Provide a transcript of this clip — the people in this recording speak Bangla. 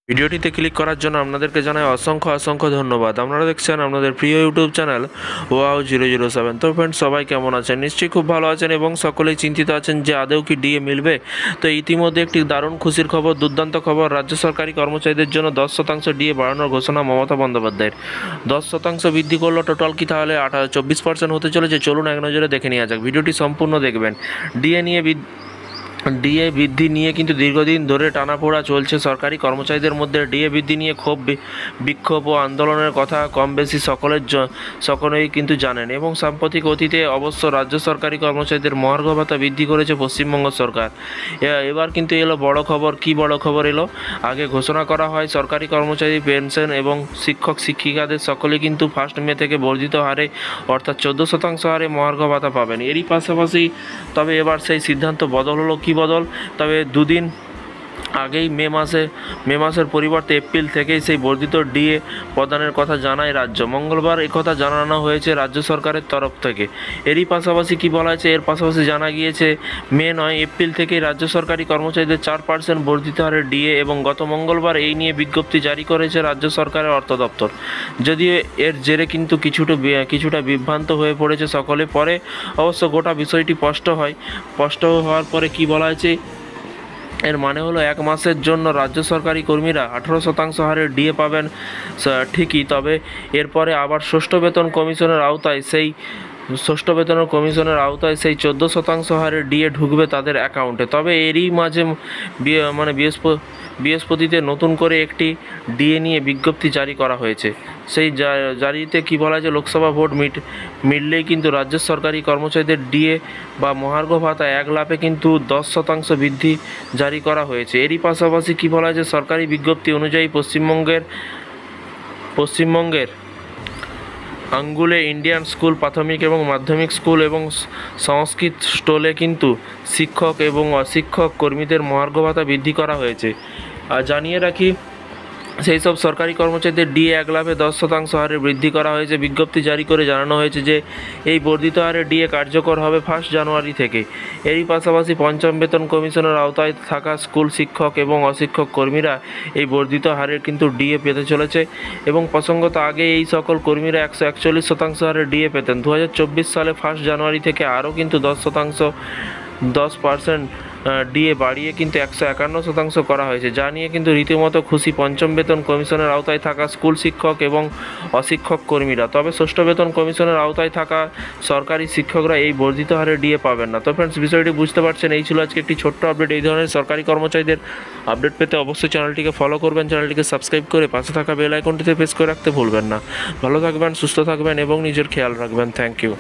ভিডিওটিতে ক্লিক করার জন্য আপনাদেরকে জানাই অসংখ্য ধন্যবাদ। আপনারা দেখছেন আপনাদের প্রিয় ইউটিউব চ্যানেল wow007। তো ফ্রেন্ডস, সবাই কেমন আছেন? নিশ্চয়ই খুব ভালো আছেন এবং সকলেই চিন্তিত আছেন যে আদৌ কি ডিএ মিলবে। তো ইতিমধ্যে একটি দারুণ খুশির খবর, দুর্দান্ত খবর। রাজ্য সরকারি কর্মচারীদের জন্য 10% ডিএ বাড়ানোর ঘোষণা মমতা বন্দ্যোপাধ্যায়ের। 10% বৃদ্ধি করলো, টোটাল কি তাহলে 24% হতে চলেছে? চলুন এক নজরে দেখে নেওয়া যাক। ভিডিওটি সম্পূর্ণ দেখবেন। ডিএ বৃদ্ধি নিয়ে কিন্তু দীর্ঘদিন ধরে টানাপোড়া চলছে সরকারি কর্মচারীদের মধ্যে। ডিএ বৃদ্ধি নিয়ে ক্ষোভ, বিক্ষোভ ও আন্দোলনের কথা কম বেশি সকলেই কিন্তু জানেন এবং সাম্প্রতিক অতীতে অবশ্য রাজ্য সরকারি কর্মচারীদের মহার্ঘ ভাতা বৃদ্ধি করেছে পশ্চিমবঙ্গ সরকার। এবার কিন্তু এলো বড় খবর। কি বড় খবর এলো? আগে ঘোষণা করা হয় সরকারি কর্মচারী, পেনশন এবং শিক্ষক শিক্ষিকাদের সকলে কিন্তু 1 মে থেকে বর্ধিত হারে অর্থাৎ 14% হারে মহার্ঘ ভাতা পাবেন। এরই পাশাপাশি তবে এবার সেই সিদ্ধান্ত বদল হলো। কি বদল? তবে দুদিন আগেই মে মাসের পরিবর্তে এপ্রিল থেকেই সেই বর্ধিত ডিএ প্রদানের কথা জানায় রাজ্য। মঙ্গলবার একথা জানানো হয়েছে রাজ্য সরকারের তরফ থেকে। এরই পাশাপাশি কি বলা হয়েছে? এর পাশাপাশি জানা গিয়েছে মে নয়, এপ্রিল থেকেই রাজ্য সরকারি কর্মচারীদের 4% বর্ধিত হারে ডিএ এবং গত মঙ্গলবার এই নিয়ে বিজ্ঞপ্তি জারি করেছে রাজ্য সরকারের অর্থ দপ্তর। যদিও এর জেরে কিন্তু কিছুটা বিভ্রান্ত হয়ে পড়েছে সকলে। পরে অবশ্য গোটা বিষয়টি স্পষ্ট হওয়ার পরে কি বলা হয়েছে? এর মানে হলো 1 মাসের জন্য রাজ্য সরকারি কর্মীরা 18% হারে ডিএ পাবেন ঠিকই, তবে এরপরে আবার ষষ্ঠ বেতন কমিশনের আওতায় সেই 14% হারে ডিএ ঢুকবে তাদের অ্যাকাউন্টে। তবে এরই মাঝে বৃহস্পতিতে নতুন করে একটি ডিএ নিয়ে বিজ্ঞপ্তি জারি করা হয়েছে। সেই জারিতে কি বলা যায়? লোকসভা ভোট মিললেই কিন্তু রাজ্য সরকারি কর্মচারীদের ডিএ বা মহার্ঘ ভাতা 1 লাফে কিন্তু 10% বৃদ্ধি জারি করা হয়েছে। এরই পাশাপাশি কি বলা যায়? সরকারি বিজ্ঞপ্তি অনুযায়ী পশ্চিমবঙ্গের আঙ্গুলে ইন্ডিয়ান স্কুল, প্রাথমিক এবং মাধ্যমিক স্কুল এবং সংস্কৃত স্টলে কিন্তু শিক্ষক এবং অশিক্ষক কর্মীদের মহার্ঘ ভাতা বৃদ্ধি করা হয়েছে। আর জানিয়ে রাখি, সেই সব সরকারি কর্মচারীদের ডিএ 1 লাফে 10% হারে বৃদ্ধি করা হয়েছে। বিজ্ঞপ্তি জারি করে জানানো হয়েছে যে এই বর্ধিত হারে ডিএ কার্যকর হবে 1 জানুয়ারি থেকে। এরই পাশাপাশি পঞ্চম বেতন কমিশনের আওতায় থাকা স্কুল শিক্ষক এবং অশিক্ষক কর্মীরা এই বর্ধিত হারের কিন্তু ডিএ পেতে চলেছে এবং প্রসঙ্গত আগে এই সকল কর্মীরা 141% হারে ডিএ পেতেন। 2024 সালে 1 জানুয়ারি থেকে আরও কিন্তু 10% ডিএ বাড়িয়ে কিন্তু 151% করা হয়েছে, যা নিয়ে কিন্তু রীতিমতো খুশি পঞ্চম বেতন কমিশনের আওতায় থাকা স্কুল শিক্ষক এবং অশিক্ষক কর্মীরা। তবে ষষ্ঠ বেতন কমিশনের আওতায় থাকা সরকারি শিক্ষকরা এই বর্ধিত হারে ডিএ পাবেন না। তো ফ্রেন্ডস, বিষয়টি বুঝতে পারছেন। এই ছিল আজকে একটি ছোট্ট আপডেট। এই ধরনের সরকারি কর্মচারীদের আপডেট পেতে অবশ্যই চ্যানেলটিকে ফলো করবেন, চ্যানেলটিকে সাবস্ক্রাইব করে পাশে থাকা বেল আইকনটিতে প্রেস করে রাখতে ভুলবেন না। ভালো থাকবেন, সুস্থ থাকবেন এবং নিজের খেয়াল রাখবেন। Thank you.